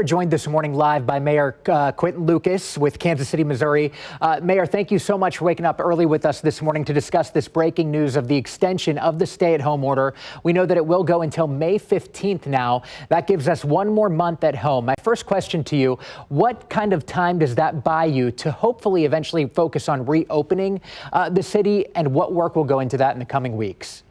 We're joined this morning live by Mayor Quinton Lucas with Kansas City, Missouri. Mayor, thank you so much for waking up early with us this morning to discuss this breaking news of the extension of the stay-at-home order. We know that it will go until May 15th now. That gives us one more month at home. My first question to you, what kind of time does that buy you to hopefully eventually focus on reopening the city, and what work will go into that in the coming weeks?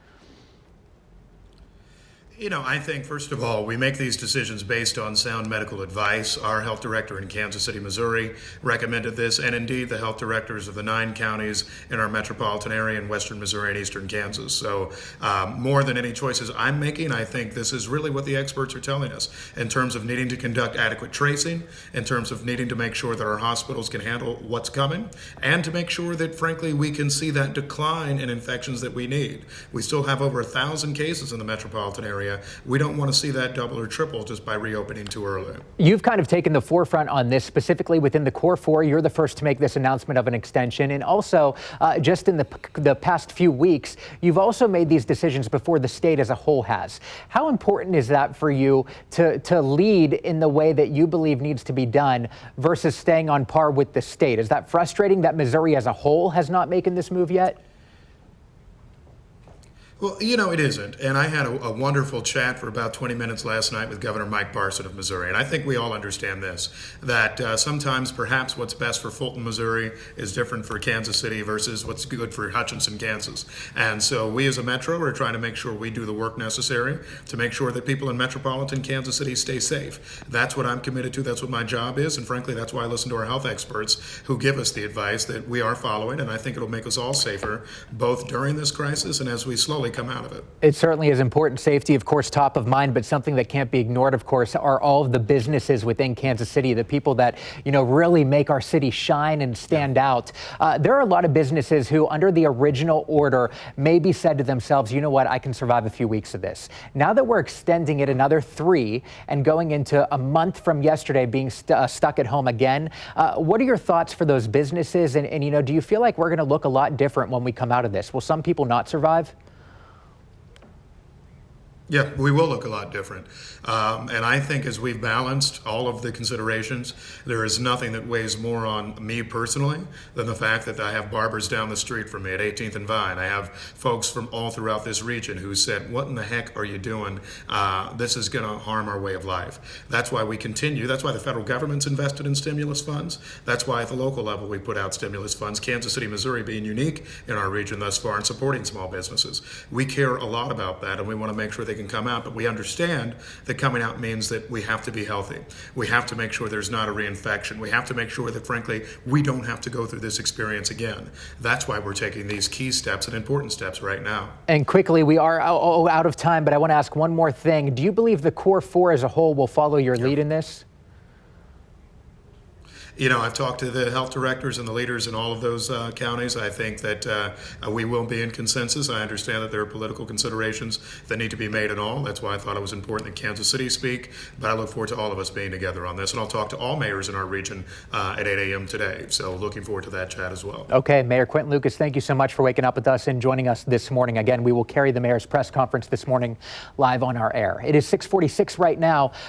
I think, first of all, we make these decisions based on sound medical advice. Our health director in Kansas City, Missouri recommended this, and indeed the health directors of the 9 counties in our metropolitan area in western Missouri and eastern Kansas. So more than any choices I'm making, I think this is really what the experts are telling us in terms of needing to conduct adequate tracing, in terms of needing to make sure that our hospitals can handle what's coming, and to make sure that, frankly, we can see that decline in infections that we need. We still have over 1,000 cases in the metropolitan area. We don't want to see that double or triple just by reopening too early. You've kind of taken the forefront on this, specifically within the Core 4. You're the first to make this announcement of an extension. And also, just in the past few weeks, you've also made these decisions before the state as a whole has. How important is that for you to lead in the way that you believe needs to be done versus staying on par with the state? Is that frustrating that Missouri as a whole has not made this move yet? Well, it isn't. And I had a wonderful chat for about 20 minutes last night with Governor Mike Parson of Missouri. And I think we all understand this, that sometimes perhaps what's best for Fulton, Missouri is different for Kansas City versus what's good for Hutchinson, Kansas. And so we as a metro are trying to make sure we do the work necessary to make sure that people in metropolitan Kansas City stay safe. That's what I'm committed to. That's what my job is. And frankly, that's why I listen to our health experts who give us the advice that we are following. And I think it'll make us all safer, both during this crisis and as we slowly come out of it. It certainly is important. Safety, of course, top of mind, but something that can't be ignored, of course, are all of the businesses within Kansas City, the people that, really make our city shine and stand out. There are a lot of businesses who, under the original order, maybe said to themselves, you know what, I can survive a few weeks of this. Now that we're extending it another 3 and going into a month from yesterday being stuck at home again, what are your thoughts for those businesses? And do you feel like we're going to look a lot different when we come out of this? Will some people not survive? Yeah, we will look a lot different. And I think as we've balanced all of the considerations, there is nothing that weighs more on me personally than the fact that I have barbers down the street from me at 18th and Vine. I have folks from all throughout this region who said, what in the heck are you doing? This is going to harm our way of life. That's why we continue. That's why the federal government's invested in stimulus funds. That's why at the local level we put out stimulus funds. Kansas City, Missouri being unique in our region thus far in supporting small businesses. We care a lot about that, and we want to make sure they can come out, but we understand that coming out means that we have to be healthy. We have to make sure there's not a reinfection. We have to make sure that, frankly, we don't have to go through this experience again. That's why we're taking these key steps and important steps right now. And quickly, we are out of time, but I want to ask one more thing. Do you believe the Core 4 as a whole will follow your lead in this? I've talked to the health directors and the leaders in all of those counties. I think that we will be in consensus. I understand that there are political considerations that need to be made in all. That's why I thought it was important that Kansas City speak. But I look forward to all of us being together on this. And I'll talk to all mayors in our region at 8 a.m. today. So looking forward to that chat as well. Okay, Mayor Quinton Lucas, thank you so much for waking up with us and joining us this morning. Again, we will carry the mayor's press conference this morning live on our air. It is 6:46 right now.